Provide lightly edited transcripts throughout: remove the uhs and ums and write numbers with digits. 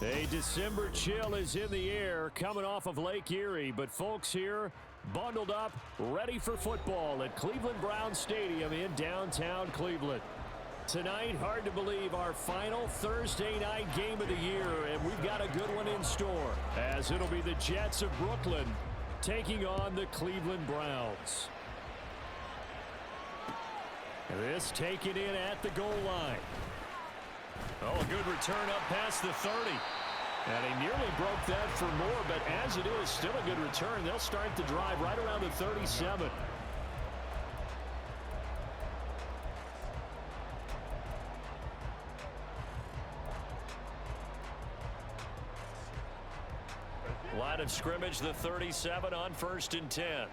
A December chill is in the air coming off of Lake Erie, but folks here bundled up, ready for football at Cleveland Browns Stadium in downtown Cleveland. Tonight, hard to believe, our final Thursday night game of the year, and we've got a good one in store, as it'll be the Jets of Brooklyn taking on the Cleveland Browns. This taken in at the goal line. Oh, a good return up past the 30. And he nearly broke that for more, but as it is, still a good return. They'll start the drive right around the 37. Line of scrimmage, the 37 on 1st and 10.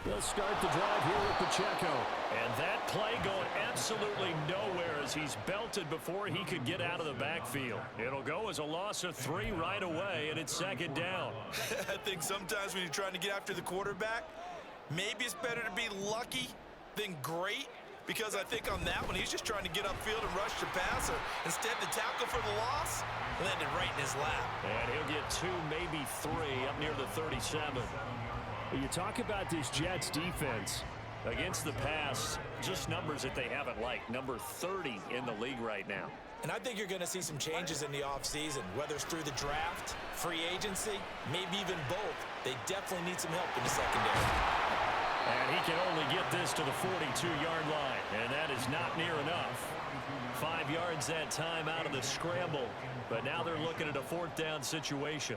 They'll start the drive here with Pacheco. And that play going absolutely nowhere as he's belted before he could get out of the backfield. It'll go as a loss of 3 right away, and it's 2nd down. I think sometimes when you're trying to get after the quarterback, maybe it's better to be lucky than great, because I think on that one, he's just trying to get upfield and rush the passer. Instead, the tackle for the loss landed right in his lap. And he'll get 2, maybe 3 up near the 37. You talk about this Jets defense against the pass, just numbers that they haven't liked. Number 30 in the league right now. And I think you're going to see some changes in the offseason, whether it's through the draft, free agency, maybe even both. They definitely need some help in the secondary. And he can only get this to the 42-yard line, and that is not near enough. 5 yards that time out of the scramble, but now they're looking at a 4th down situation.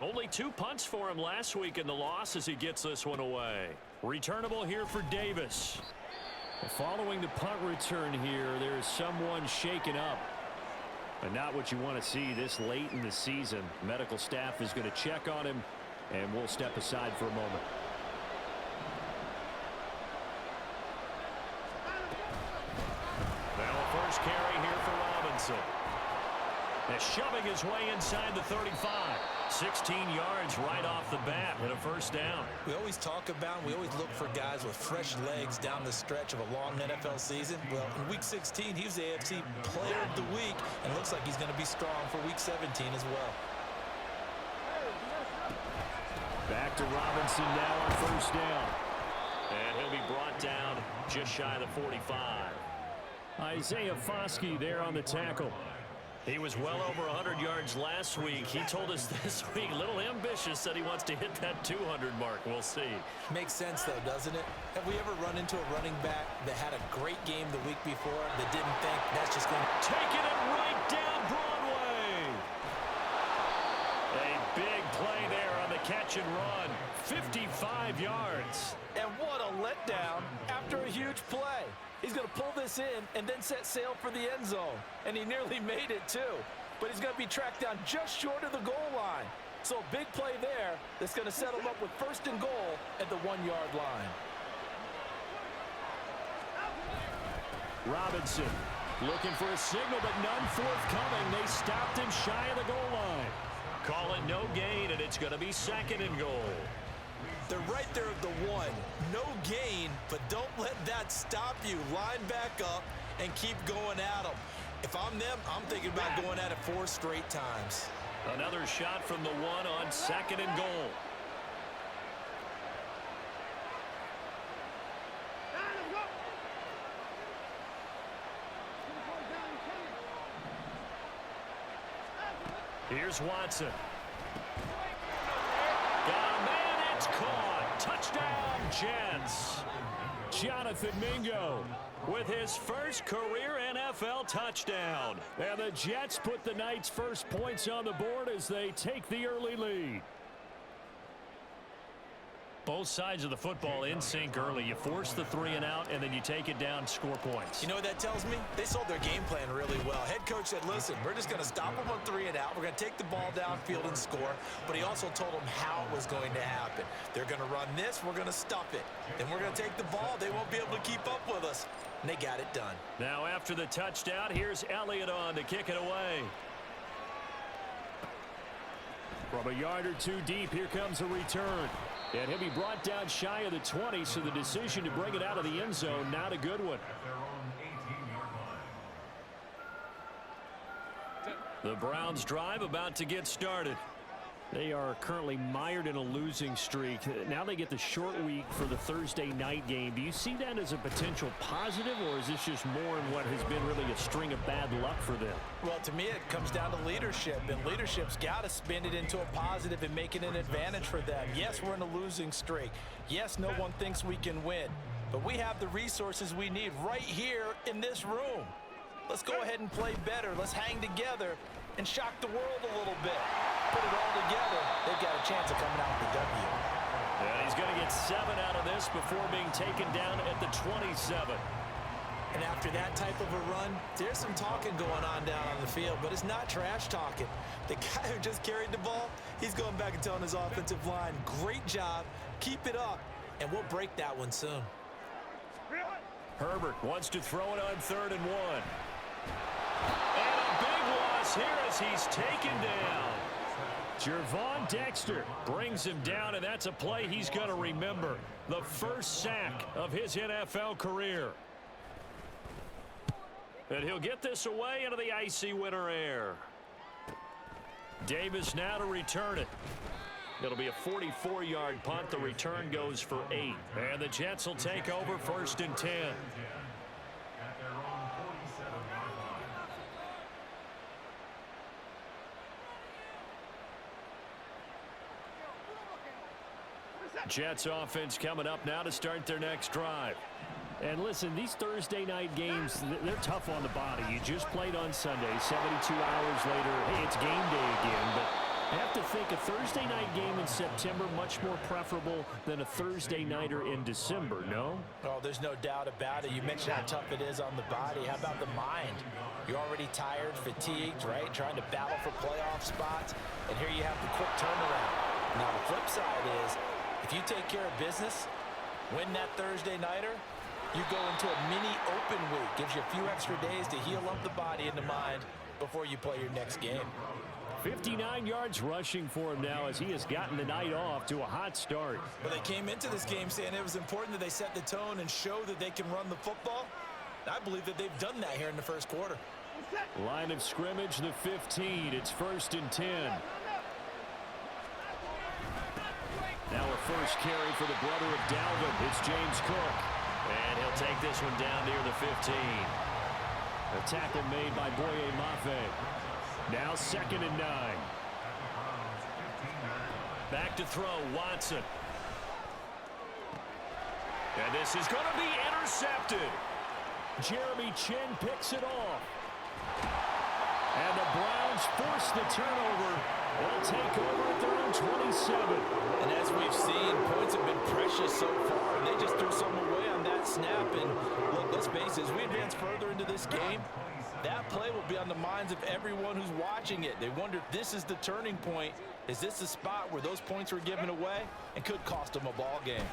Only 2 punts for him last week in the loss as he gets this one away. Returnable here for Davis. Following the punt return here, there's someone shaken up. And not what you want to see this late in the season. Medical staff is going to check on him, and we'll step aside for a moment. Now a first carry here for Robinson. And shoving his way inside the 35. 16 yards right off the bat and a 1st down. We always talk about, we always look for guys with fresh legs down the stretch of a long NFL season. Well, in Week 16, he was the AFC Player of the Week, and looks like he's going to be strong for Week 17 as well. Back to Robinson now on 1st down. And he'll be brought down just shy of the 45. Isaiah Foskey there on the tackle. He was well over 100 yards last week. He told us this week, a little ambitious, said he wants to hit that 200 mark. We'll see. Makes sense, though, doesn't it? Have we ever run into a running back that had a great game the week before that didn't think that's just going to... Taking it right down Broadway. A big play there on the catch and run. 55 yards. And what a letdown after a huge play. He's going to pull this in and then set sail for the end zone. And he nearly made it, too. But he's going to be tracked down just short of the goal line. So a big play there that's going to set him up with 1st and goal at the 1-yard line. Robinson looking for a signal, but none forthcoming. They stopped him shy of the goal line. Call it no gain, and it's going to be 2nd and goal. They're right there at the 1. No gain, but don't let that stop you. Line back up and keep going at them. If I'm them, I'm thinking about going at it 4 straight times. Another shot from the 1 on 2nd and goal. Here's Watson. Got a man, it's caught. Touchdown, Jets. Jonathan Mingo with his first career NFL touchdown. And the Jets put the night's first points on the board as they take the early lead. Both sides of the football in sync early. You force the 3 and out, and then you take it down, score points. You know what that tells me? They sold their game plan really well. Head coach said, listen, we're just going to stop them on 3 and out. We're going to take the ball downfield and score. But he also told them how it was going to happen. They're going to run this. We're going to stop it. Then we're going to take the ball. They won't be able to keep up with us. And they got it done. Now after the touchdown, here's Elliott on to kick it away. From a yard or 2 deep, here comes a return. And he'll be brought down shy of the 20, so the decision to bring it out of the end zone, not a good one. The Browns drive about to get started. They are currently mired in a losing streak. Now they get the short week for the Thursday night game. Do you see that as a potential positive, or is this just more in what has been really a string of bad luck for them? Well, to me, it comes down to leadership, and leadership's got to spin it into a positive and make it an advantage for them. Yes, we're in a losing streak. Yes, no one thinks we can win, but we have the resources we need right here in this room. Let's go ahead and play better. Let's hang together and shock the world a little bit. Put it all together, they've got a chance of coming out with the W. And he's going to get 7 out of this before being taken down at the 27. And after that type of a run, there's some talking going on down on the field, but it's not trash talking. The guy who just carried the ball, he's going back and telling his offensive line, great job, keep it up, and we'll break that one soon. Herbert wants to throw it on 3rd and 1. And a big loss here as he's taken down. Jervon Dexter brings him down, and that's a play he's going to remember. The first sack of his NFL career. And he'll get this away into the icy winter air. Davis now to return it. It'll be a 44-yard punt. The return goes for 8. And the Jets will take over 1st and 10. Jets offense coming up now to start their next drive. And listen, these Thursday night games, they're tough on the body. You just played on Sunday, 72 hours later, hey, it's game day again. But I have to think a Thursday night game in September much more preferable than a Thursday nighter in December, no? Oh, there's no doubt about it. You mentioned how tough it is on the body. How about the mind? You're already tired, fatigued, right? Trying to battle for playoff spots. And here you have the quick turnaround. Now, the flip side is, if you take care of business, win that Thursday nighter, you go into a mini open week. Gives you a few extra days to heal up the body and the mind before you play your next game. 59 yards rushing for him now as he has gotten the night off to a hot start. Well, they came into this game saying it was important that they set the tone and show that they can run the football. I believe that they've done that here in the first quarter. Line of scrimmage, the 15. It's 1st and 10. Now a first carry for the brother of Dalvin. It's James Cook. And he'll take this one down near the 15. A tackle made by Boye Mafe. Now 2nd and 9. Back to throw, Watson. And this is going to be intercepted. Jeremy Chin picks it off. And the Browns force the turnover. They'll take over at their own 27. And as we've seen, points have been precious so far, and they just threw some away on that snap. And look, let's face it, as we advance further into this game, that play will be on the minds of everyone who's watching it. They wonder if this is the turning point. Is this the spot where those points were given away and could cost them a ball game?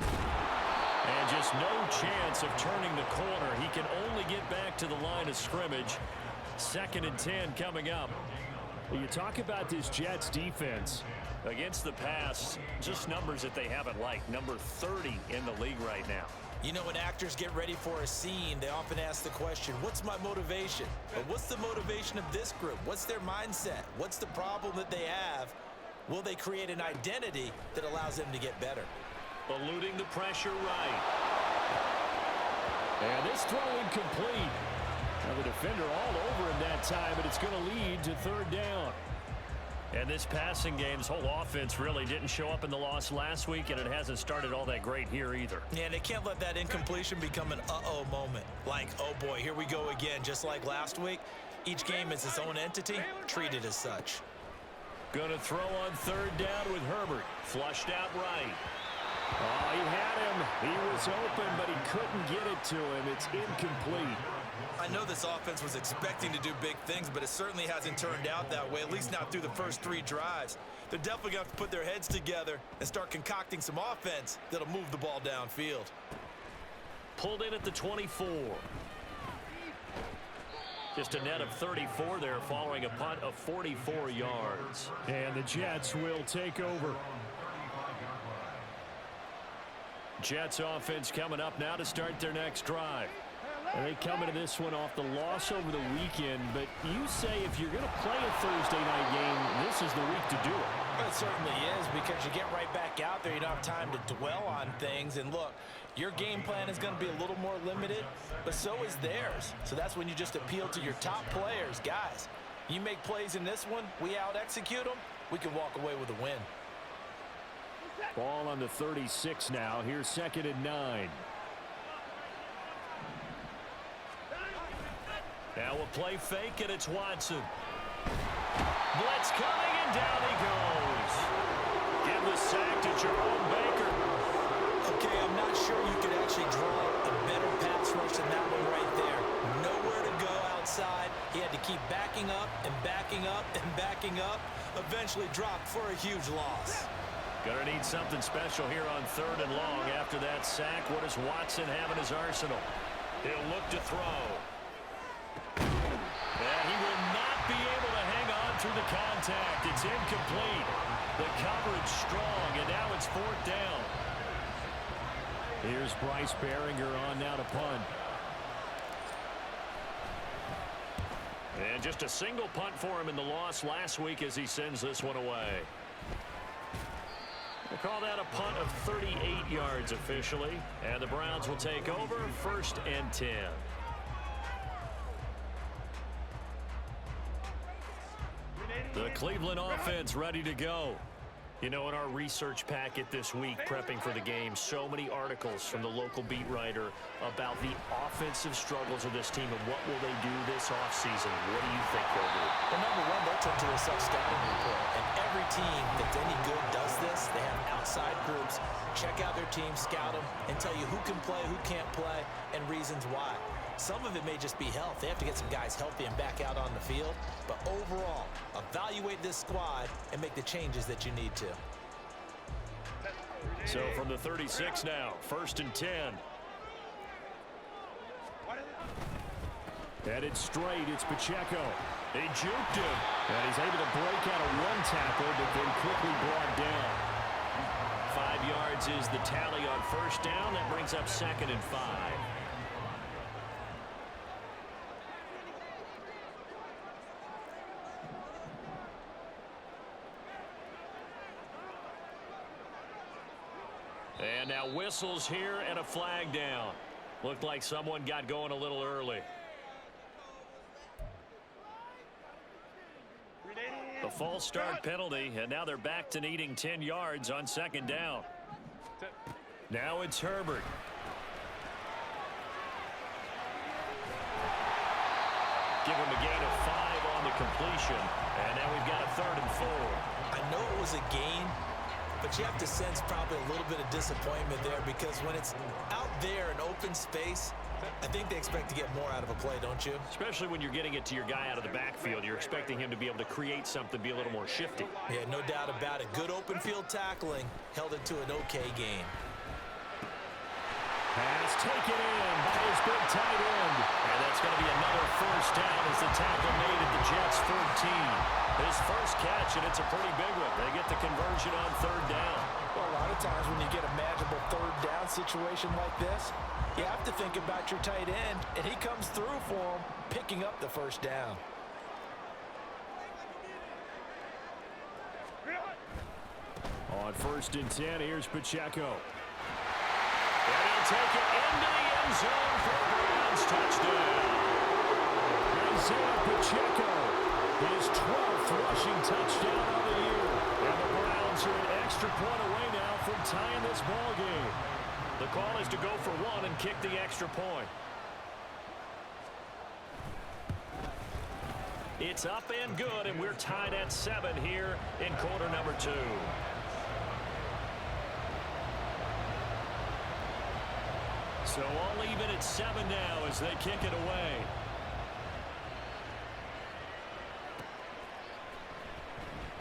And just no chance of turning the corner. He can only get back to the line of scrimmage. 2nd and 10 coming up. You talk about this Jets defense against the pass, just numbers that they haven't liked. Number 30 in the league right now. You know, when actors get ready for a scene, they often ask the question, what's my motivation? But what's the motivation of this group? What's their mindset? What's the problem that they have? Will they create an identity that allows them to get better? Eluding the pressure right. And this throw incomplete. Now the defender all over him that time, but it's going to lead to 3rd down. And this passing game, this whole offense really didn't show up in the loss last week, and it hasn't started all that great here either. Yeah, they can't let that incompletion become an uh-oh moment. Like, oh boy, here we go again, just like last week. Each game is its own entity, treated as such. Going to throw on 3rd down with Herbert. Flushed out right. Oh, he had him. He was open, but he couldn't get it to him. It's incomplete. I know this offense was expecting to do big things, but it certainly hasn't turned out that way, at least not through the first 3 drives. They're definitely going to have to put their heads together and start concocting some offense that'll move the ball downfield. Pulled in at the 24. Just a net of 34 there following a punt of 44 yards. And the Jets will take over. Jets offense coming up now to start their next drive. And they come into this one off the loss over the weekend, but you say if you're going to play a Thursday night game, this is the week to do it. Well, it certainly is, because you get right back out there. You don't have time to dwell on things. And look, your game plan is going to be a little more limited, but so is theirs. So that's when you just appeal to your top players. Guys, you make plays in this one, we out-execute them, we can walk away with a win. Ball on the 36 now. Here's 2nd and 9. Now a play fake, and it's Watson. Blitz coming, and down he goes. Give the sack to Jerome Baker. Okay, I'm not sure you could actually draw a better pass rush than that one right there. Nowhere to go outside. He had to keep backing up and backing up and backing up. Eventually dropped for a huge loss. Gonna need something special here on 3rd and long. After that sack, what does Watson have in his arsenal? He'll look to throw. And he will not be able to hang on through the contact. It's incomplete. The coverage strong, and now it's 4th down. Here's Bryce Behringer on now to punt. And just a single punt for him in the loss last week as he sends this one away. We'll call that a punt of 38 yards officially. And the Browns will take over 1st and 10. The Cleveland offense ready to go. You know, in our research packet this week, prepping for the game, so many articles from the local beat writer about the offensive struggles of this team and what will they do this offseason. What do you think they'll do? Well, number one, they'll turn to a self-scouting report. And every team that's any good does this. They have outside groups, check out their team, scout them, and tell you who can play, who can't play, and reasons why. Some of it may just be health. They have to get some guys healthy and back out on the field. But overall, evaluate this squad and make the changes that you need to. So from the 36 now, 1st and 10. Headed straight, it's Pacheco. They juked him, and he's able to break out of one tackle, but then quickly brought down. 5 yards is the tally on 1st down. That brings up 2nd and 5. And now whistles here and a flag down. Looked like someone got going a little early. The false start penalty, and now they're back to needing 10 yards on 2nd down. Now it's Herbert. Give him a gain of 5 on the completion, and now we've got a 3rd and 4. I know it was a gain, but you have to sense probably a little bit of disappointment there, because when it's out there in open space, I think they expect to get more out of a play, don't you? Especially when you're getting it to your guy out of the backfield. You're expecting him to be able to create something, be a little more shifty. Yeah, no doubt about it. Good open field tackling held it to an okay gain. Pass taken in by his big tight end. And that's going to be another 1st down as the tackle made at the Jets' 14. His first catch, and it's a pretty big one. They get the conversion on 3rd down. Well, a lot of times when you get a manageable 3rd down situation like this, you have to think about your tight end, and he comes through for him, picking up the 1st down. On 1st and 10, here's Pacheco. And he'll take it into the end zone for a Browns touchdown. Isaiah Pacheco, his 12th rushing touchdown of the year. And the Browns are an extra point away now from tying this ball game. The call is to go for 1 and kick the extra point. It's up and good, and we're tied at 7 here in quarter number 2. So all even at 7 now as they kick it away.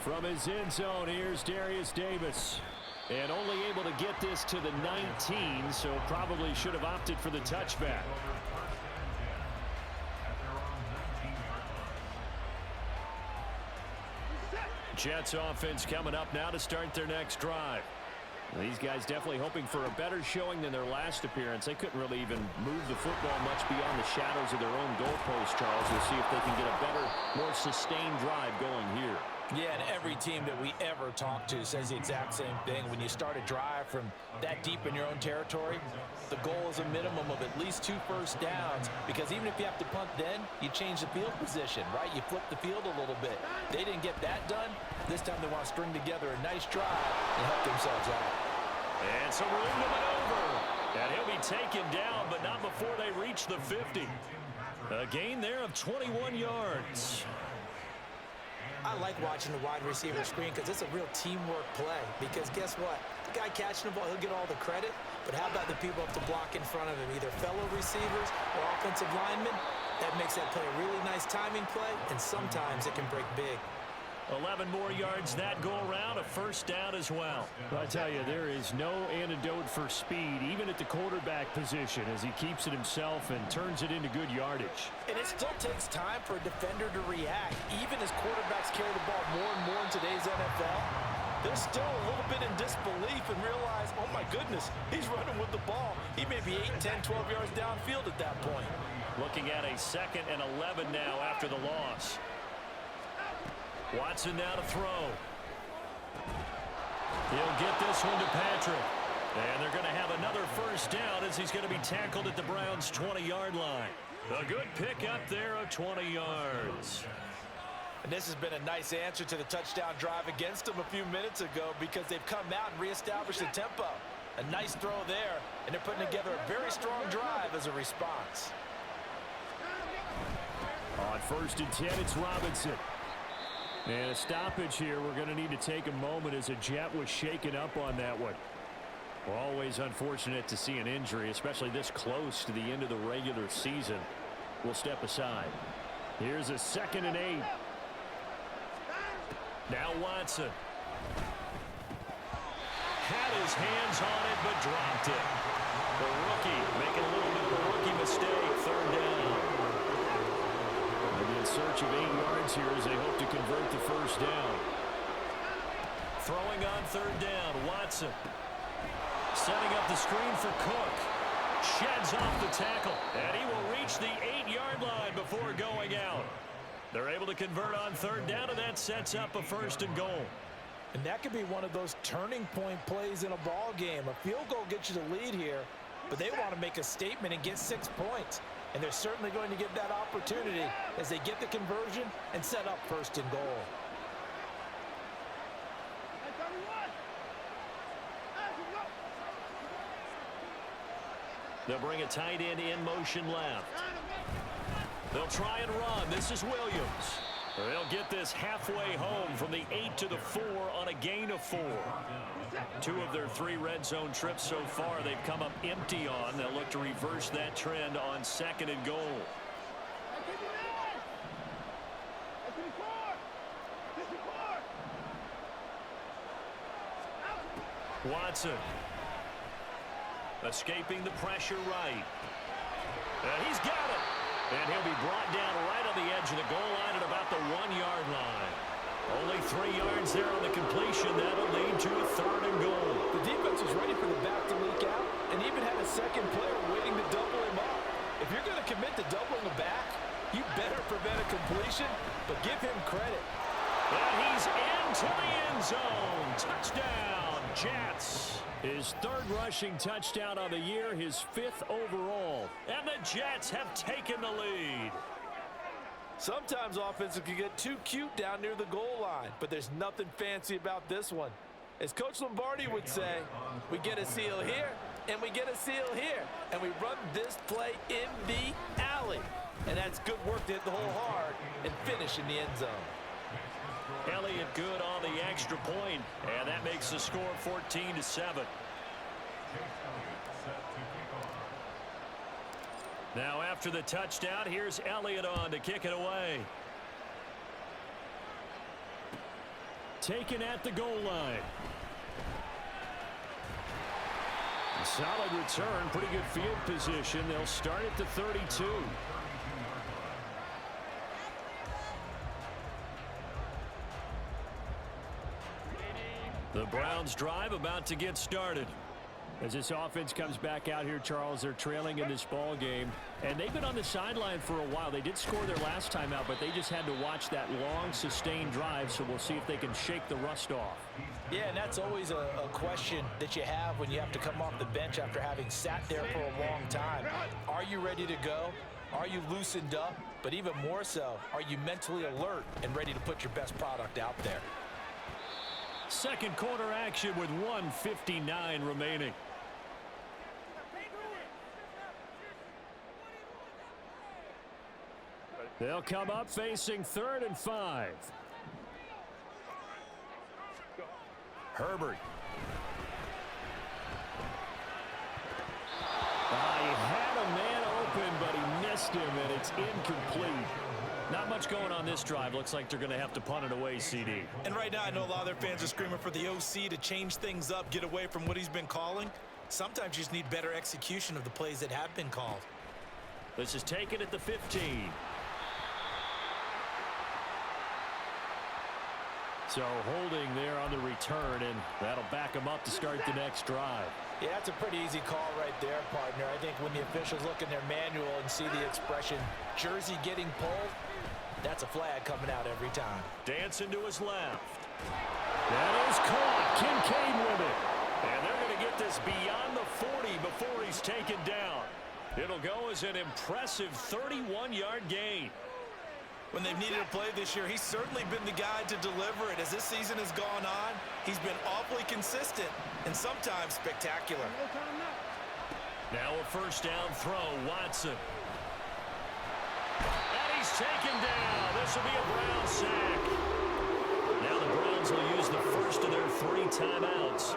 From his end zone, here's Darius Davis. And only able to get this to the 19, so probably should have opted for the touchback. Jets offense coming up now to start their next drive. These guys definitely hoping for a better showing than their last appearance. They couldn't really even move the football much beyond the shadows of their own goalpost, Charles. We'll see if they can get a better, more sustained drive going here. Yeah, and every team that we ever talk to says the exact same thing. When you start a drive from that deep in your own territory, the goal is a minimum of at least 2 first downs, because even if you have to punt then, you change the field position, right? You flip the field a little bit. They didn't get that done. This time they want to string together a nice drive and help themselves out. And some room to maneuver. And he'll be taken down, but not before they reach the 50. A gain there of 21 yards. I like watching the wide receiver screen because it's a real teamwork play. Because guess what? The guy catching the ball, he'll get all the credit. But how about the people up to block in front of him? Either fellow receivers or offensive linemen. That makes that play a really nice timing play, and sometimes it can break big. 11 more yards that go around, a first down as well. I tell you, there is no antidote for speed, even at the quarterback position, as he keeps it himself and turns it into good yardage. And it still takes time for a defender to react, even as quarterbacks carry the ball more and more in today's NFL. They're still a little bit in disbelief and realize, oh my goodness, he's running with the ball. He may be 8, 10, 12 yards downfield at that point. Looking at a 2nd and 11 now after the loss. Watson now to throw. He'll get this one to Patrick. And they're going to have another first down as he's going to be tackled at the Browns' 20-yard line. A good pickup there of 20 yards. And this has been a nice answer to the touchdown drive against them a few minutes ago, because they've come out and reestablished the tempo. A nice throw there, and they're putting together a very strong drive as a response. On 1st and 10, it's Robinson. And a stoppage here. We're going to need to take a moment as a Jet was shaken up on that one. Always unfortunate to see an injury, especially this close to the end of the regular season. We'll step aside. Here's a 2nd and 8. Now Watson. Had his hands on it, but dropped it. The rookie making a little bit of a rookie mistake. 3rd down. In search of 8 yards here as they hope to convert the first down. Throwing on 3rd down, Watson. Setting up the screen for Cook. Sheds off the tackle, and he will reach the 8-yard line before going out. They're able to convert on 3rd down, and that sets up a 1st and goal. And that could be one of those turning point plays in a ball game. A field goal gets you the lead here, but they want to make a statement and get 6 points. And they're certainly going to get that opportunity as they get the conversion and set up 1st and goal. They'll bring a tight end in motion left. They'll try and run. This is Williams. They'll get this halfway home from the 8 to the 4 on a gain of 4. 2 of their 3 red zone trips so far they've come up empty on. They'll look to reverse that trend on 2nd and goal. Watson. Escaping the pressure right. And he's got it. And he'll be brought down right on the edge of the goal line at about the 1-yard line. Only 3 yards there on the completion. That'll lead to a 3rd and goal. The defense was ready for the back to leak out and even had a second player waiting to double him up. If you're going to commit to doubling the back, you better prevent a completion, but give him credit. And he's into the end zone. Touchdown, Jets. His 3rd rushing touchdown on the year, his 5th overall. And the Jets have taken the lead. Sometimes offenses can get too cute down near the goal line, but there's nothing fancy about this one. As Coach Lombardi would say, we get a seal here, and we get a seal here, and we run this play in the alley. And that's good work to hit the hole hard and finish in the end zone. Elliott good on the extra point, and that makes the score 14-7. Now after the touchdown, here's Elliott on to kick it away. Taken at the goal line. Solid return, pretty good field position. They'll start at the 32. The Browns drive about to get started. As this offense comes back out here, Charles, they're trailing in this ball game. And they've been on the sideline for a while. They did score their last time out, but they just had to watch that long, sustained drive. So we'll see if they can shake the rust off. Yeah, and that's always a question that you have when you have to come off the bench after having sat there for a long time. Are you ready to go? Are you loosened up? But even more so, are you mentally alert and ready to put your best product out there? Second quarter action with 1:59 remaining. They'll come up facing 3rd and 5. Herbert. He had a man open, but he missed him, and it's incomplete. Not much going on this drive. Looks like they're going to have to punt it away, CD. And right now, I know a lot of their fans are screaming for the OC to change things up, get away from what he's been calling. Sometimes you just need better execution of the plays that have been called. This is taken at the 15. So holding there on the return, and that'll back them up to start the next drive. Yeah, that's a pretty easy call right there, partner. I think when the officials look in their manual and see the expression, jersey getting pulled, that's a flag coming out every time. Dancing to his left. That is caught. Kincaid with it. And they're going to get this beyond the 40 before he's taken down. It'll go as an impressive 31-yard gain. When they've needed a play this year, he's certainly been the guy to deliver it. As this season has gone on, he's been awfully consistent and sometimes spectacular. Now a first down throw, Watson. And he's taken down. This will be a Brown sack. Now the Browns will use the first of their 3 timeouts,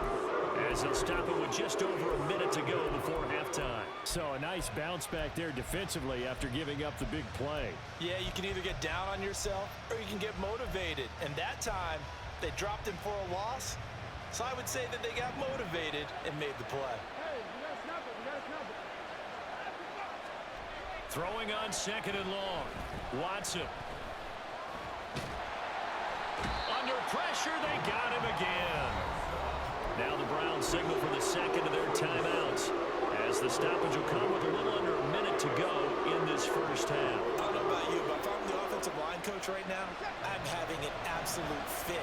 as they'll stop it with just over a minute to go before halftime. So a nice bounce back there defensively after giving up the big play. Yeah, you can either get down on yourself or you can get motivated. And that time, they dropped him for a loss. So I would say that they got motivated and made the play. Throwing on 2nd and long. Watson. Under pressure, they got him again. Now the Browns signal for the second of their timeouts, as the stoppage will come with a little under a minute to go in this first half. I don't know about you, but if I'm the offensive line coach right now, I'm having an absolute fit.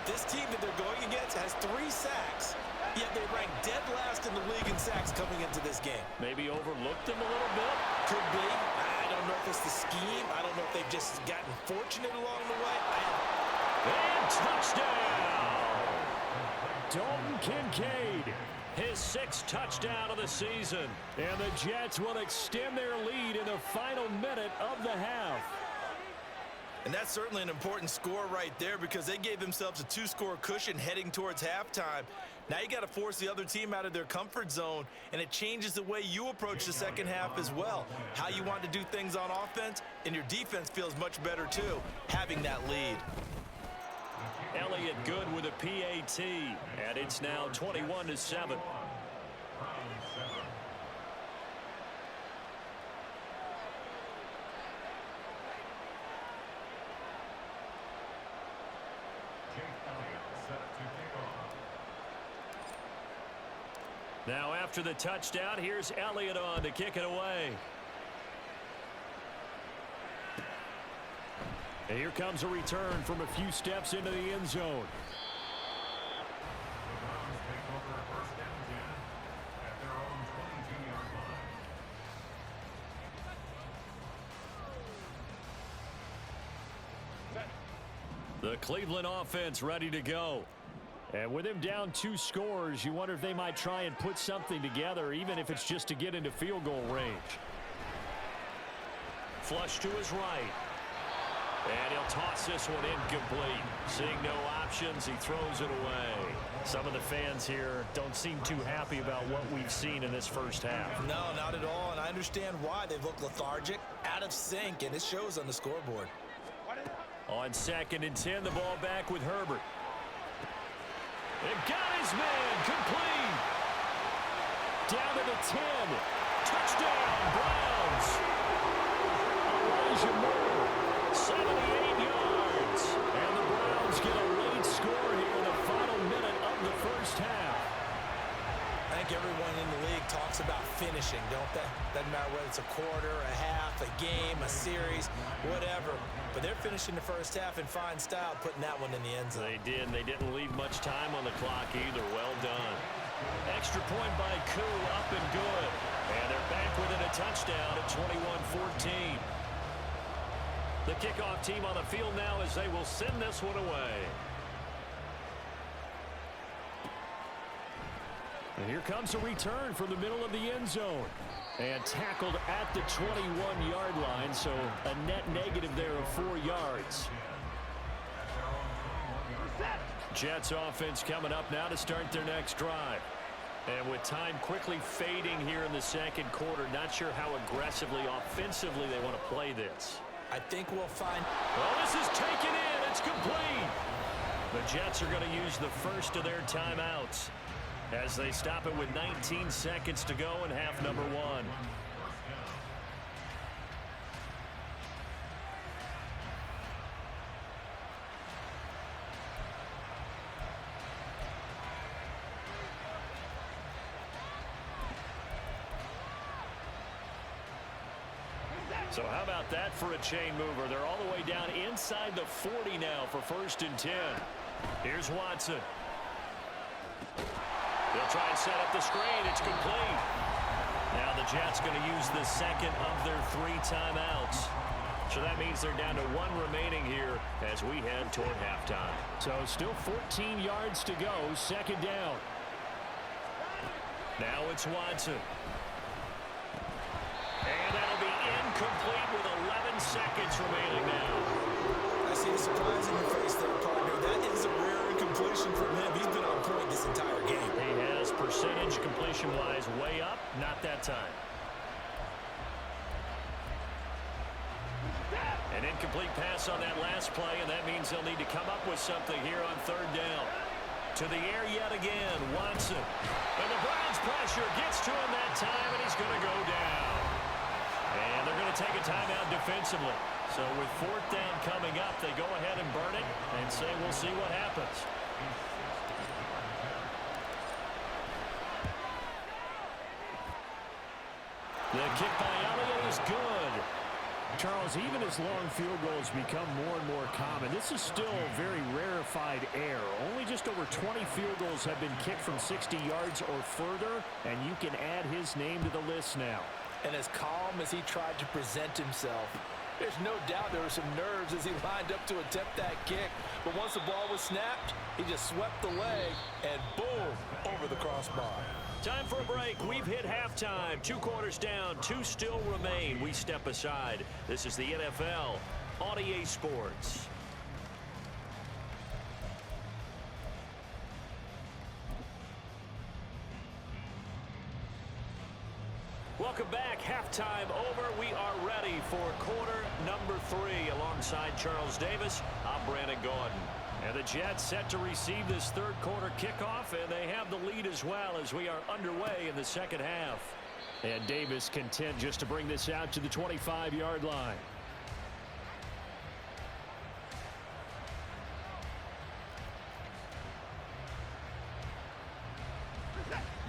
This team that they're going against has 3 sacks, yet they rank dead last in the league in sacks coming into this game. Maybe overlooked them a little bit? Could be. I don't know if it's the scheme. I don't know if they've just gotten fortunate along the way. And touchdown! Dalton Kincaid, his 6th touchdown of the season. And the Jets will extend their lead in the final minute of the half. And that's certainly an important score right there, because they gave themselves a 2-score cushion heading towards halftime. Now you got to force the other team out of their comfort zone, and it changes the way you approach the second half as well. How you want to do things on offense, and your defense feels much better too, having that lead. Elliott good with a PAT, and it's now 21-7. Now after the touchdown, here's Elliott on to kick it away. And here comes a return from a few steps into the end zone. The Cleveland offense ready to go. And with him down 2 scores, you wonder if they might try and put something together, even if it's just to get into field goal range. Flush to his right. And he'll toss this one incomplete. Seeing no options, he throws it away. Some of the fans here don't seem too happy about what we've seen in this first half. No, not at all, and I understand why. They've looked lethargic, out of sync, and it shows on the scoreboard. On 2nd and 10, the ball back with Herbert. And got his man, complete. Down to the 10. Touchdown, Browns. Elijah Moore, 78 yards. And the Browns get a late score here in the final minute of Doesn't matter whether it's a quarter, a half, a game, a series, whatever. But they're finishing the first half in fine style, putting that one in the end zone. They did, and they didn't leave much time on the clock either. Well done. Extra point by Koo, up and good. And they're back within a touchdown at 21-14. The kickoff team on the field now as they will send this one away. And here comes a return from the middle of the end zone. And tackled at the 21-yard line, so a net negative there of 4 yards. Jets offense coming up now to start their next drive. And with time quickly fading here in the second quarter, not sure how aggressively, offensively they want to play this. I think we'll find... Well, this is taken in. It's complete. The Jets are going to use the first of their timeouts as they stop it with 19 seconds to go in half number 1. So how about that for a chain mover? They're all the way down inside the 40 now for 1st and 10. Here's Watson. They'll try and set up the screen. It's complete. Now the Jets going to use the second of their 3 timeouts. So that means they're down to 1 remaining here as we head toward halftime. So still 14 yards to go, 2nd down. Now it's Watson. And that'll be incomplete with 11 seconds remaining now. I see a surprise in your face there, partner. That is a rare incompletion from him. He's been on point this entire game. He has percentage completion-wise way up. Not that time. An incomplete pass on that last play, and that means they'll need to come up with something here on 3rd down. To the air yet again, Watson. And the Browns' pressure gets to him that time, and he's going to go down. And they're going to take a timeout defensively. So with 4th down coming up, they go ahead and burn it and say we'll see what happens. The kick by Elliott is good. Charles, even as long field goals become more and more common, this is still very rarefied air. Only just over 20 field goals have been kicked from 60 yards or further, and you can add his name to the list now. And as calm as he tried to present himself, there's no doubt there were some nerves as he lined up to attempt that kick. But once the ball was snapped, he just swept the leg and boom, over the crossbar. Time for a break. We've hit halftime. 2 quarters down, 2 still remain. We step aside. This is the NFL on EA Sports. Welcome back. Halftime over. We are ready for quarter number 3. Alongside Charles Davis, I'm Brandon Gordon. And the Jets set to receive this 3rd quarter kickoff, and they have the lead as well as we are underway in the 2nd half. And Davis content just to bring this out to the 25-yard line.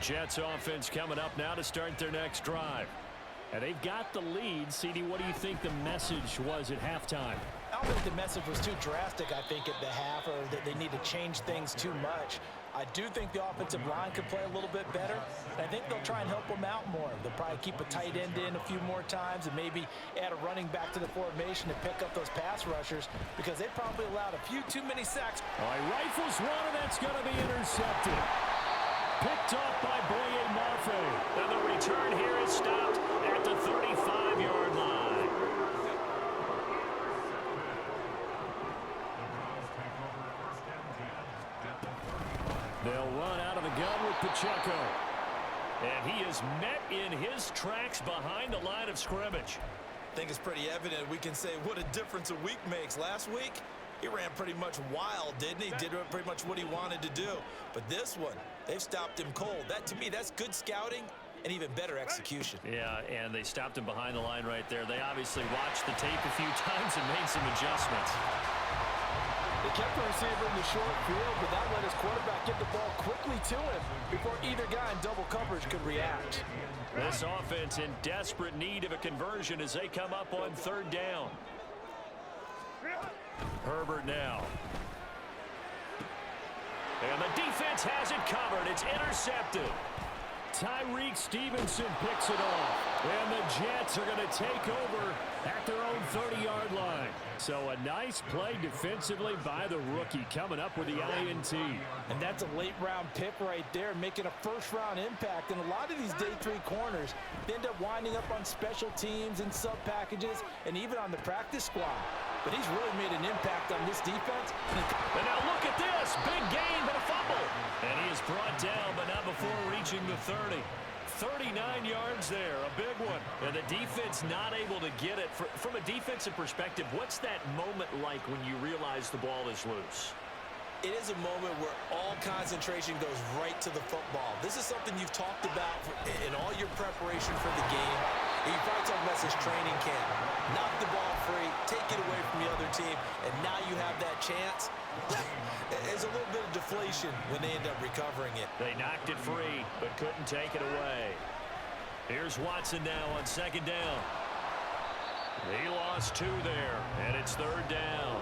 Jets offense coming up now to start their next drive. And they've got the lead. CD, what do you think the message was at halftime? I don't think the message was too drastic, I think, at the half, or that they need to change things too much. I do think the offensive line could play a little bit better. And I think they'll try and help them out more. They'll probably keep a tight end in a few more times and maybe add a running back to the formation to pick up those pass rushers because they probably allowed a few too many sacks. All right, rifles one, and that's going to be intercepted. Picked off by Boye Mafe. And the return here is stopped at the 35-yard line. They'll run out of the gun with Pacheco. And he is met in his tracks behind the line of scrimmage. I think it's pretty evident we can say what a difference a week makes. Last week, he ran pretty much wild, didn't he? Did pretty much what he wanted to do. But this one, they've stopped him cold. That, to me, that's good scouting and even better execution. Yeah, and they stopped him behind the line right there. They obviously watched the tape a few times and made some adjustments. They kept the receiver in the short field, but that let his quarterback get the ball quickly to him before either guy in double coverage could react. This offense in desperate need of a conversion as they come up on third down. Herbert now. And the defense has it covered. It's intercepted. Tyreek Stevenson picks it off. And the Jets are going to take over at their own 30-yard line. So a nice play defensively by the rookie coming up with the INT. And that's a late-round pick right there, making a first-round impact. And a lot of these day 3 corners end up winding up on special teams and sub-packages and even on the practice squad. But he's really made an impact on this defense. And now look at this. Big gain, but a fumble. And he is brought down, but not before reaching the 30. 39 yards there, a big one. And the defense not able to get it. From a defensive perspective, what's that moment like when you realize the ball is loose? It is a moment where all concentration goes right to the football. This is something you've talked about in all your preparation for the game. And you probably talked about this training camp. Knock the ball free, take it away from the other team, and now you have that chance. There's a little bit of deflation when they end up recovering it. They knocked it free, but couldn't take it away. Here's Watson now on second down. He lost 2 there, and it's third down.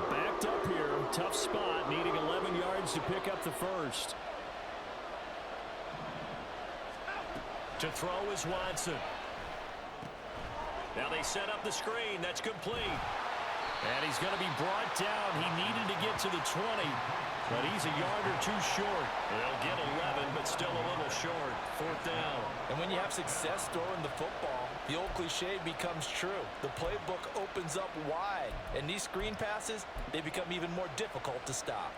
Backed up here, tough spot, needing 11 yards to pick up the first. To throw is Watson. Now they set up the screen. That's complete. And he's going to be brought down. He needed to get to the 20, but he's a yard or 2 short. They'll get 11, but still a little short. Fourth down. And when you have success throwing the football, the old cliche becomes true. The playbook opens up wide, and these screen passes, they become even more difficult to stop.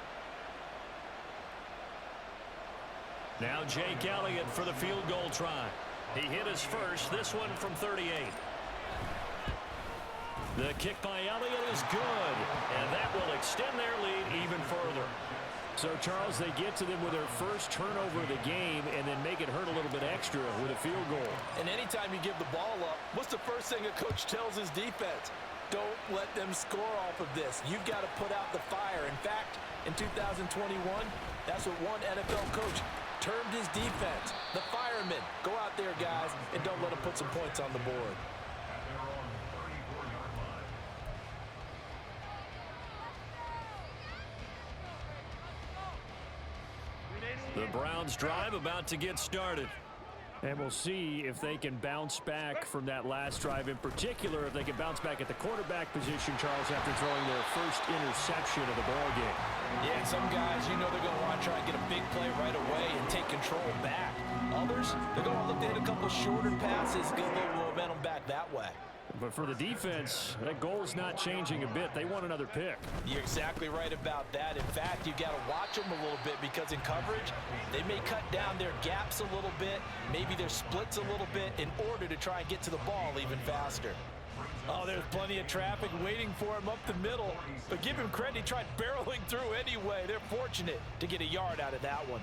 Now Jake Elliott for the field goal try. He hit his first, this one from 38. The kick by Elliott is good, and that will extend their lead even further. So, Charles, they get to them with their first turnover of the game and then make it hurt a little bit extra with a field goal. And anytime you give the ball up, what's the first thing a coach tells his defense? Don't let them score off of this. You've got to put out the fire. In fact, in 2021, that's what one NFL coach termed his defense. The firemen. Go out there, guys, and don't let them put some points on the board. The Browns drive about to get started. And we'll see if they can bounce back from that last drive, in particular if they can bounce back at the quarterback position, Charles, after throwing their first interception of the ball game. Yeah, some guys, you know they're going to want to try and get a big play right away and take control back. Others, they're going to look to hit a couple shorter passes, get a little momentum back that way. But for the defense, that goal's not changing a bit. They want another pick. You're exactly right about that. In fact, you've got to watch them a little bit because in coverage, they may cut down their gaps a little bit, maybe their splits a little bit in order to try and get to the ball even faster. Oh, there's plenty of traffic waiting for him up the middle. But give him credit, he tried barreling through anyway. They're fortunate to get a yard out of that one.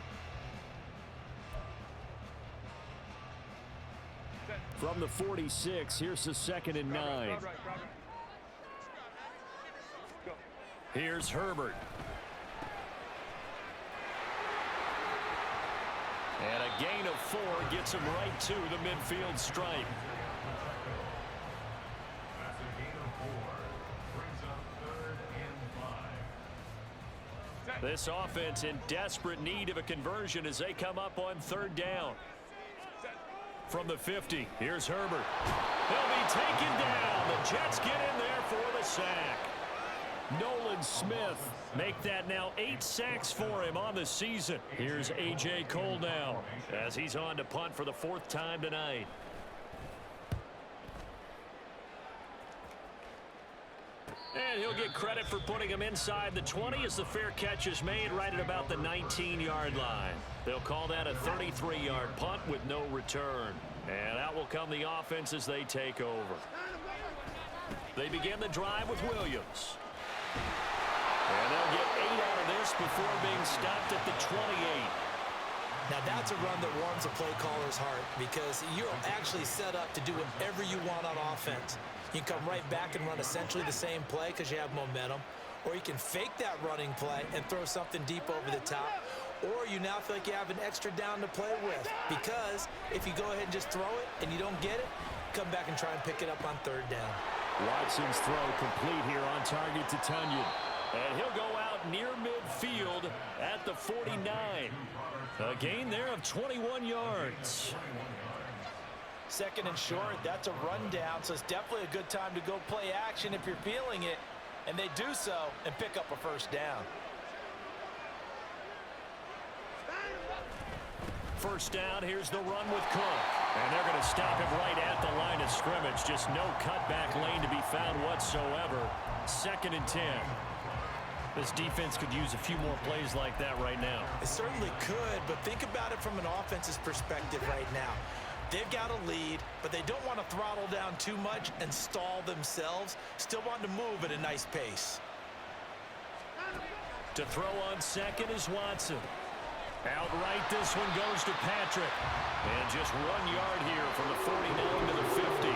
From the 46, here's the 2nd and 9. Here's Herbert. And a gain of 4 gets him right to the midfield stripe. This offense in desperate need of a conversion as they come up on third down. From the 50, here's Herbert. He'll be taken down. The Jets get in there for the sack. Nolan Smith make that now 8 sacks for him on the season. Here's A.J. Cole now as he's on to punt for the 4th time tonight. And he'll get credit for putting him inside the 20 as the fair catch is made right at about the 19-yard line. They'll call that a 33-yard punt with no return. And out will come the offense as they take over. They begin the drive with Williams. And they'll get 8 out of this before being stopped at the 28. Now, that's a run that warms a play caller's heart because you're actually set up to do whatever you want on offense. You can come right back and run essentially the same play because you have momentum, or you can fake that running play and throw something deep over the top, or you now feel like you have an extra down to play with because if you go ahead and just throw it and you don't get it, come back and try and pick it up on third down. Watson's throw complete here on target to Tunyon. And he'll go out near midfield at the 49. A gain there of 21 yards. Second and short, that's a rundown, so it's definitely a good time to go play action if you're feeling it. And they do so and pick up a first down. First down, here's the run with Cook. And they're going to stop him right at the line of scrimmage. Just no cutback lane to be found whatsoever. Second and 10. This defense could use a few more plays like that right now. It certainly could, but think about it from an offense's perspective right now. They've got a lead, but they don't want to throttle down too much and stall themselves. Still want to move at a nice pace. To throw on second is Watson. Outright, this one goes to Patrick. And just 1 yard here from the 49 to the 50.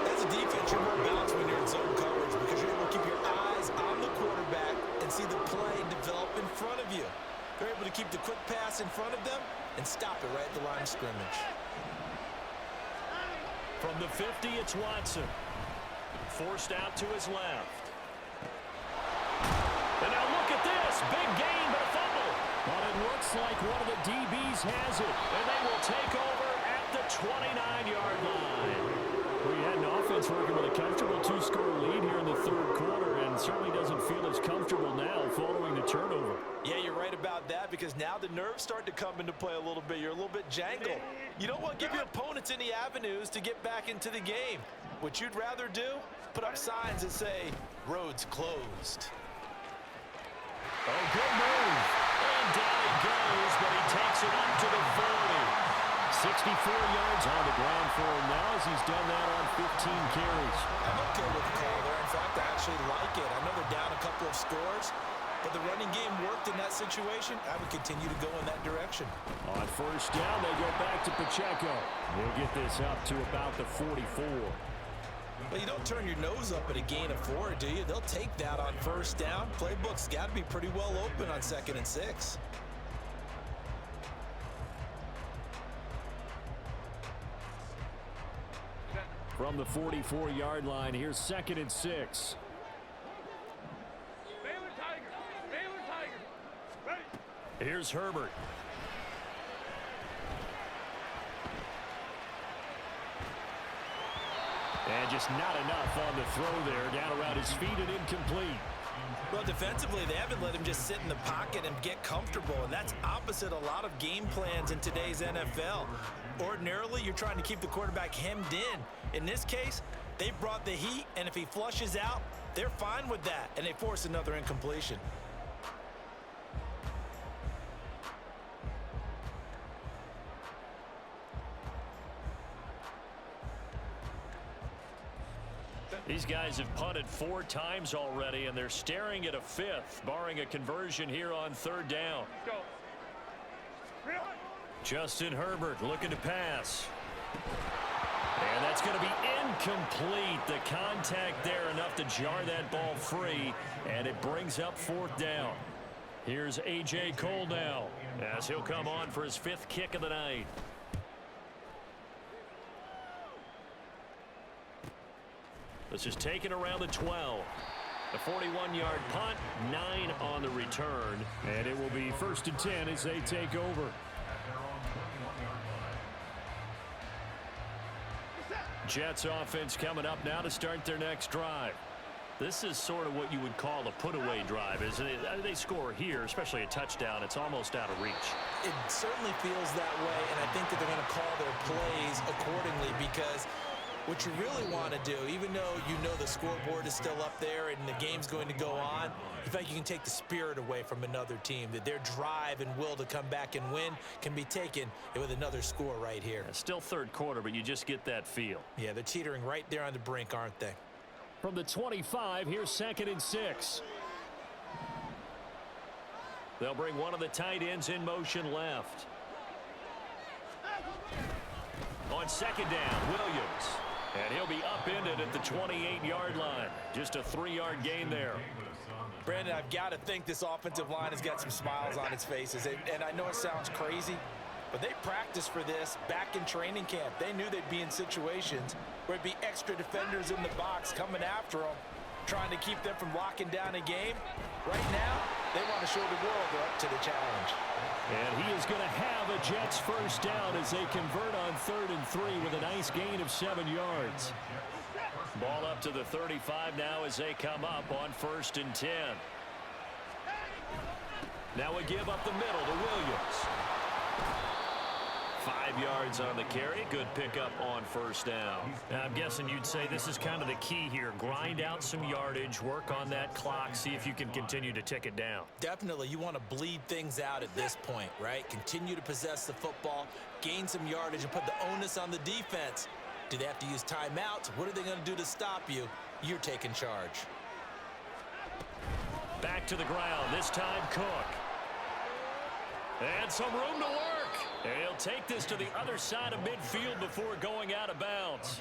As a defense, you're more balanced when you're in zone coverage because you're able to keep your eyes on the quarterback and see the play develop in front of you. They're able to keep the quick pass in front of them and stop it right at the line of scrimmage. From the 50, it's Watson. Forced out to his left. And now look at this. Big gain, but a fumble. But it looks like one of the DBs has it. And they will take over at the 29-yard line. We had an offense working with a comfortable 2-score lead here in the third quarter, and certainly doesn't feel as comfortable now following the turnover. Yeah, you're right about that because now the nerves start to come into play a little bit. You're a little bit jangled. You don't want to give your opponents any avenues to get back into the game. What you'd rather do, put up signs that say, roads closed. Oh, good move. And down he goes, but he takes it up to the 40. 64 yards on the ground for him now as he's done that on 15 carries. I'm okay with the call there. In fact, I actually like it. I know they're down a couple of scores, but the running game worked in that situation. I would continue to go in that direction. On first down, they go back to Pacheco. He'll get this up to about the 44. Well, you don't turn your nose up at a gain of 4, do you? They'll take that on first down. Playbook's got to be pretty well open on 2nd and 6. From the 44-yard line, here's 2nd and 6. Here's Herbert. And just not enough on the throw there. Down around his feet and incomplete. Well, defensively, they haven't let him just sit in the pocket and get comfortable, and that's opposite a lot of game plans in today's NFL. Ordinarily, you're trying to keep the quarterback hemmed in. In this case, they brought the heat, and if he flushes out, they're fine with that, and they force another incompletion. These guys have punted 4 times already, and they're staring at a 5th, barring a conversion here on 3rd down. Justin Herbert looking to pass. And that's going to be incomplete. The contact there enough to jar that ball free, and it brings up 4th down. Here's A.J. Cole now as he'll come on for his 5th kick of the night. This is taken around the 12. The 41-yard punt, 9 on the return. And it will be 1st and 10 as they take over. Jets offense coming up now to start their next drive. This is sort of what you would call a put-away drive, isn't it? They score here, especially a touchdown. It's almost out of reach. It certainly feels that way, and I think that they're going to call their plays accordingly because what you really want to do, even though you know the scoreboard is still up there and the game's going to go on, you think you can take the spirit away from another team, that their drive and will to come back and win can be taken with another score right here. It's still 3rd quarter, but you just get that feel. Yeah, they're teetering right there on the brink, aren't they? From the 25, here's 2nd and 6. They'll bring one of the tight ends in motion left. On second down, Williams. And he'll be upended at the 28-yard line. Just a 3-yard gain there. Brandon, I've got to think this offensive line has got some smiles on its faces. And I know it sounds crazy, but they practiced for this back in training camp. They knew they'd be in situations where it'd be extra defenders in the box coming after them, trying to keep them from locking down a game. Right now, they want to show the world they're up to the challenge. And he is going to have a Jets first down as they convert on 3rd and 3 with a nice gain of 7 yards. Ball up to the 35 now as they come up on 1st and 10. Now we give up the middle to Williams. 5 yards on the carry. Good pickup on 1st down. Now, I'm guessing you'd say this is kind of the key here. Grind out some yardage, work on that clock, see if you can continue to tick it down. Definitely, you want to bleed things out at this point, right? Continue to possess the football, gain some yardage, and put the onus on the defense. Do they have to use timeouts? What are they going to do to stop you? You're taking charge. Back to the ground, this time Cook. And some room to work. And he'll take this to the other side of midfield before going out of bounds.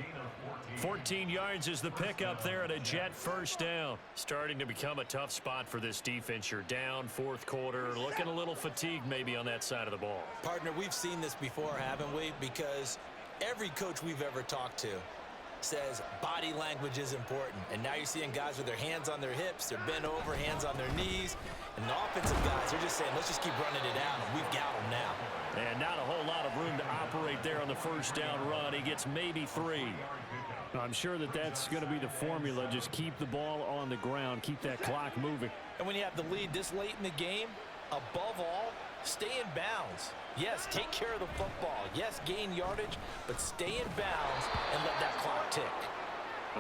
14 yards is the pickup there at a Jet first down. Starting to become a tough spot for this defense. You're down 4th quarter, looking a little fatigued maybe on that side of the ball. Partner, we've seen this before, haven't we? Because every coach we've ever talked to says body language is important. And now you're seeing guys with their hands on their hips, they're bent over, hands on their knees. And the offensive guys are just saying, let's just keep running it out, and we've got them now. And not a whole lot of room to operate there on the first down run. He gets maybe 3. I'm sure that's going to be the formula. Just keep the ball on the ground, keep that clock moving. And when you have the lead this late in the game, above all, stay in bounds. Yes, take care of the football. Yes, gain yardage, but stay in bounds and let that clock tick.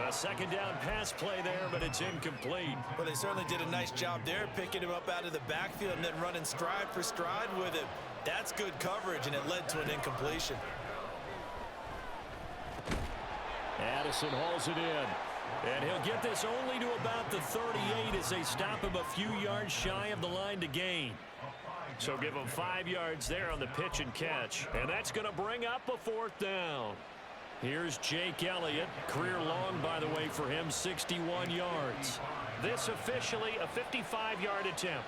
A second down pass play there, but it's incomplete. Well, they certainly did a nice job there, picking him up out of the backfield and then running stride for stride with him. That's good coverage, and it led to an incompletion. Addison hauls it in. And he'll get this only to about the 38 as they stop him a few yards shy of the line to gain. So give him 5 yards there on the pitch and catch. And that's going to bring up a 4th down. Here's Jake Elliott. Career long, by the way, for him, 61 yards. This officially a 55-yard attempt.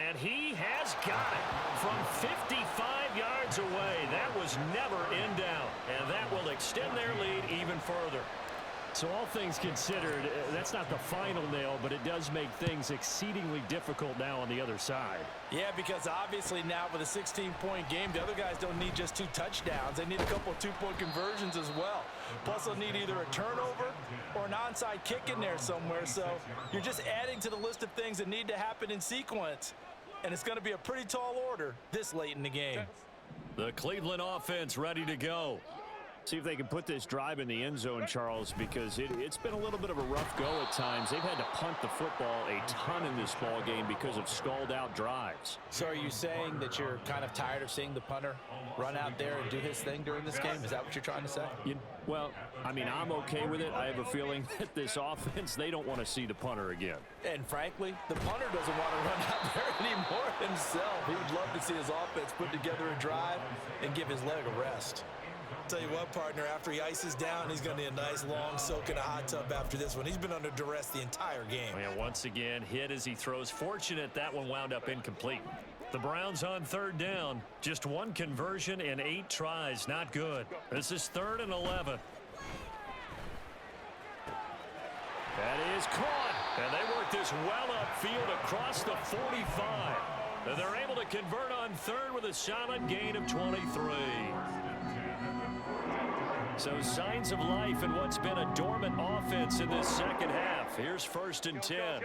And he has got it from 55 yards away. That was never in doubt. And that will extend their lead even further. So all things considered, that's not the final nail, but it does make things exceedingly difficult now on the other side. Yeah, because obviously now with a 16-point game, the other guys don't need just 2 touchdowns. They need a couple of 2-point conversions as well. Plus, they'll need either a turnover or an onside kick in there somewhere. So you're just adding to the list of things that need to happen in sequence. And it's going to be a pretty tall order this late in the game. The Cleveland offense ready to go. See if they can put this drive in the end zone, Charles, because it's been a little bit of a rough go at times. They've had to punt the football a ton in this ball game because of stalled-out drives. So are you saying that you're kind of tired of seeing the punter run out there and do his thing during this game? Is that what you're trying to say? Well, I mean, I'm okay with it. I have a feeling that this offense, they don't want to see the punter again. And frankly, the punter doesn't want to run out there anymore himself. He would love to see his offense put together a drive and give his leg a rest. Tell you what, partner, after he ices down, he's going to need a nice long soak in a hot tub after this one. He's been under duress the entire game. And once again, hit as he throws. Fortunate that one wound up incomplete. The Browns on 3rd down. Just 1 conversion and 8 tries. Not good. This is 3rd and 11. That is caught. And they work this well upfield across the 45. And they're able to convert on 3rd with a solid gain of 23. So signs of life in what's been a dormant offense in this second half. Here's 1st and 10.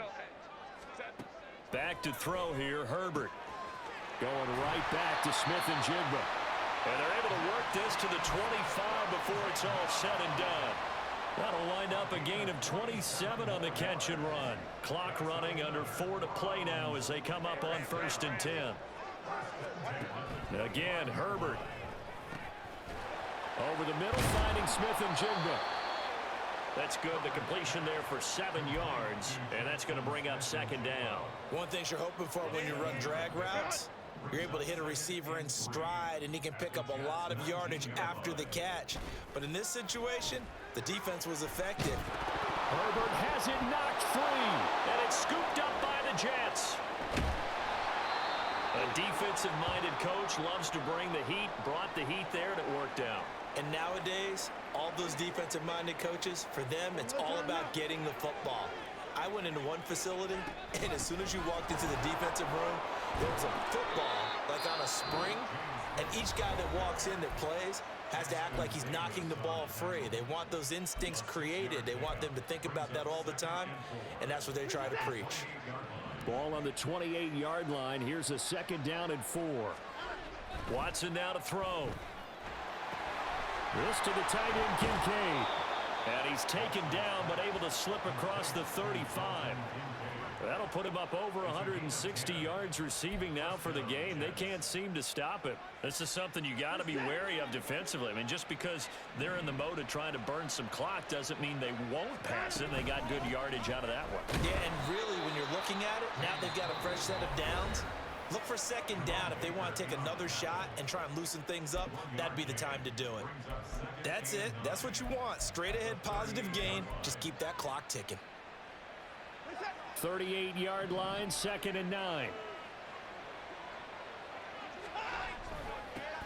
Back to throw here, Herbert. Going right back to Smith and Jigba. And they're able to work this to the 25 before it's all said and done. That'll wind up a gain of 27 on the catch and run. Clock running under 4 to play now as they come up on 1st and 10. Again, Herbert. Over the middle, finding Smith and Jigba. That's good. The completion there for 7 yards, and that's going to bring up second down. One thing you're hoping for when you run drag routes, you're able to hit a receiver in stride, and he can pick up a lot of yardage after the catch. But in this situation, the defense was effective. Herbert has it knocked free, and it's scooped up by the Jets. A defensive-minded coach loves to bring the heat, brought the heat there, and it worked out. And nowadays, all those defensive-minded coaches, for them, it's all about getting the football. I went into one facility, and as soon as you walked into the defensive room, there was a football, like on a spring, and each guy that walks in that plays has to act like he's knocking the ball free. They want those instincts created. They want them to think about that all the time, and that's what they try to preach. Ball on the 28-yard line. Here's a second down and 4. Watson now to throw. This to the tight end, Kincaid. And he's taken down, but able to slip across the 35. That'll put him up over 160 yards receiving now for the game. They can't seem to stop it. This is something you got to be wary of defensively. I mean, just because they're in the mode of trying to burn some clock doesn't mean they won't pass it. They got good yardage out of that one. Yeah, and really, when you're looking at it, now they've got a fresh set of downs. Look for second down. If they want to take another shot and try and loosen things up, that'd be the time to do it. That's it. That's what you want. Straight ahead, positive gain. Just keep that clock ticking. 38-yard line, second and 9.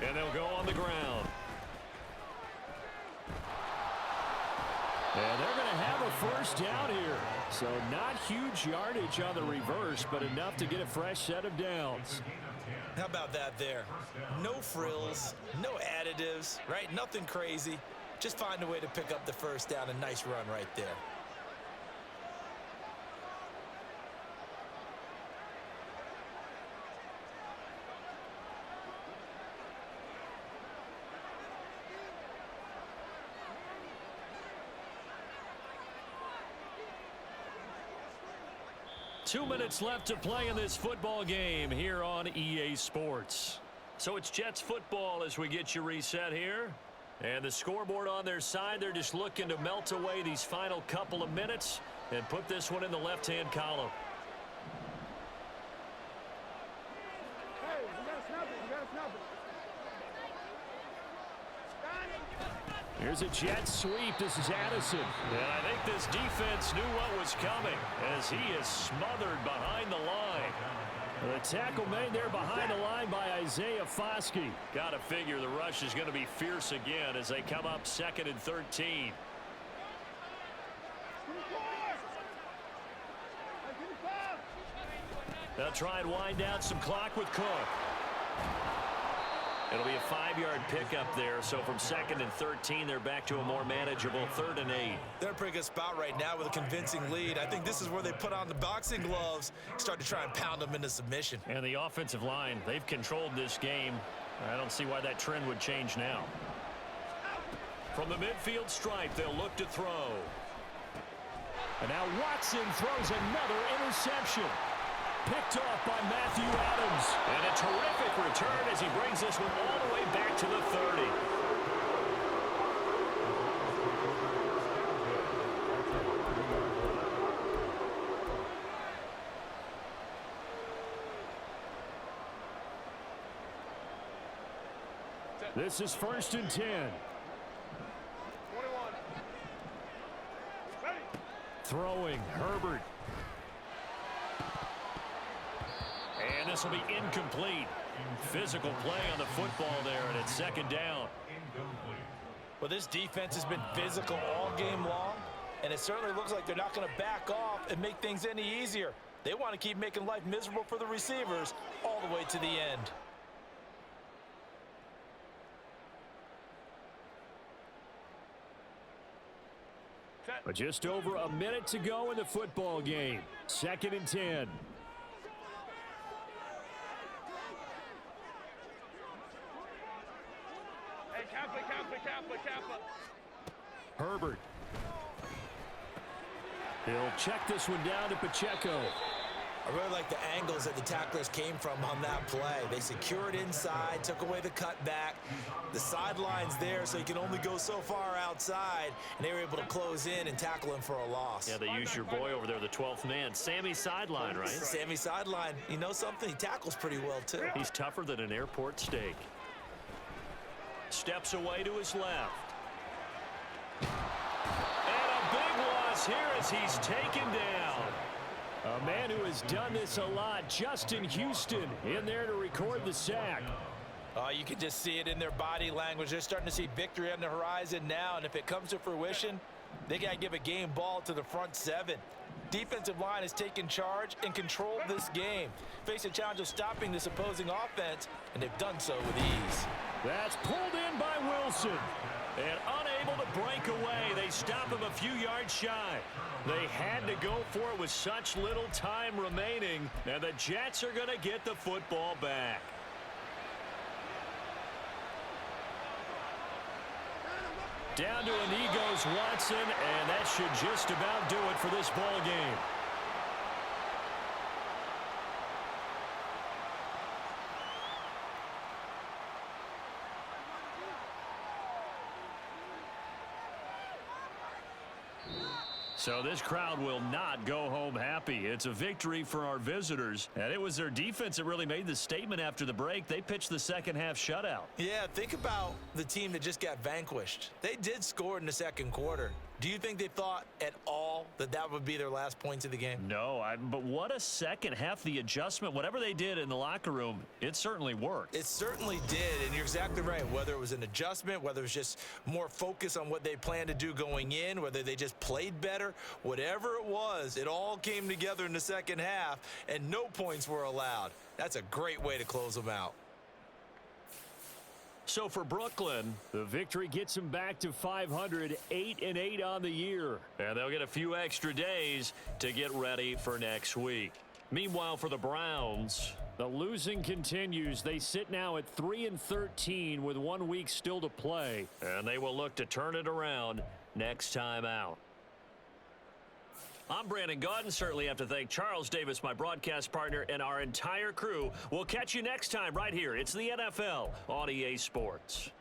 And they'll go on the ground. And they're going to have a first down here. So not huge yardage on the reverse, but enough to get a fresh set of downs. How about that there? No frills, no additives, right? Nothing crazy. Just find a way to pick up the first down. A nice run right there. Two minutes left to play in this football game here on EA Sports. So it's Jets football as we get you reset here. And the scoreboard on their side, they're just looking to melt away these final couple of minutes and put this one in the left-hand column. Hey, you gotta snap it. You gotta snap it. Here's a jet sweep. This is Addison. And I think this defense knew what was coming as he is smothered behind the line. The tackle made there behind the line by Isaiah Foskey. Got to figure the rush is going to be fierce again as they come up 2nd and 13. They'll try and wind down some clock with Cook. It'll be a 5-yard pickup there, so from 2nd and 13, they're back to a more manageable 3rd and 8. They're in a pretty good spot right now with a convincing lead. I think this is where they put on the boxing gloves, start to try and pound them into submission. And the offensive line, they've controlled this game. I don't see why that trend would change now. From the midfield stripe, they'll look to throw. And now Watson throws another interception. Picked off by Matthew Adams. And a terrific return as he brings this one all the way back to the 30. This is 1st and 10. 21. Ready. Throwing, Herbert. And this will be incomplete. Physical play on the football there, and it's 2nd down. Well, this defense has been physical all game long, and it certainly looks like they're not going to back off and make things any easier. They want to keep making life miserable for the receivers all the way to the end. But just over a minute to go in the football game. 2nd and 10. Kappa. Herbert. He'll check this one down to Pacheco. I really like the angles that the tacklers came from on that play. They secured inside, took away the cutback. The sideline's there, so you can only go so far outside, and they were able to close in and tackle him for a loss. Yeah, they used your boy over there, the 12th man, Sammy Sideline, right? Sammy Sideline. You know something? He tackles pretty well, too. He's tougher than an airport steak. Steps away to his left. And a big loss here as he's taken down. A man who has done this a lot, Justin Houston, in there to record the sack. Oh, you can just see it in their body language. They're starting to see victory on the horizon now, and if it comes to fruition, they got to give a game ball to the front seven. Defensive line has taken charge and controlled this game. Face a challenge of stopping this opposing offense, and they've done so with ease. That's pulled in by Wilson. And unable to break away, they stop him a few yards shy. They had to go for it with such little time remaining, and the Jets are going to get the football back. Down to a knee goes Watson, and that should just about do it for this ball game. So this crowd will not go home happy. It's a victory for our visitors, and it was their defense that really made the statement after the break. They pitched the second half shutout. Yeah, think about the team that just got vanquished. They did score in the second quarter. Do you think they thought at all that that would be their last points of the game? No, but what a second half. The adjustment, whatever they did in the locker room, it certainly worked. It certainly did, and you're exactly right. Whether it was an adjustment, whether it was just more focus on what they planned to do going in, whether they just played better, whatever it was, it all came together in the second half, and no points were allowed. That's a great way to close them out. So for Brooklyn, the victory gets them back to 500, 8-8 on the year. And they'll get a few extra days to get ready for next week. Meanwhile, for the Browns, the losing continues. They sit now at 3-13 with 1 week still to play. And they will look to turn it around next time out. I'm Brandon Gaudin. Certainly have to thank Charles Davis, my broadcast partner, and our entire crew. We'll catch you next time right here. It's the NFL on EA Sports.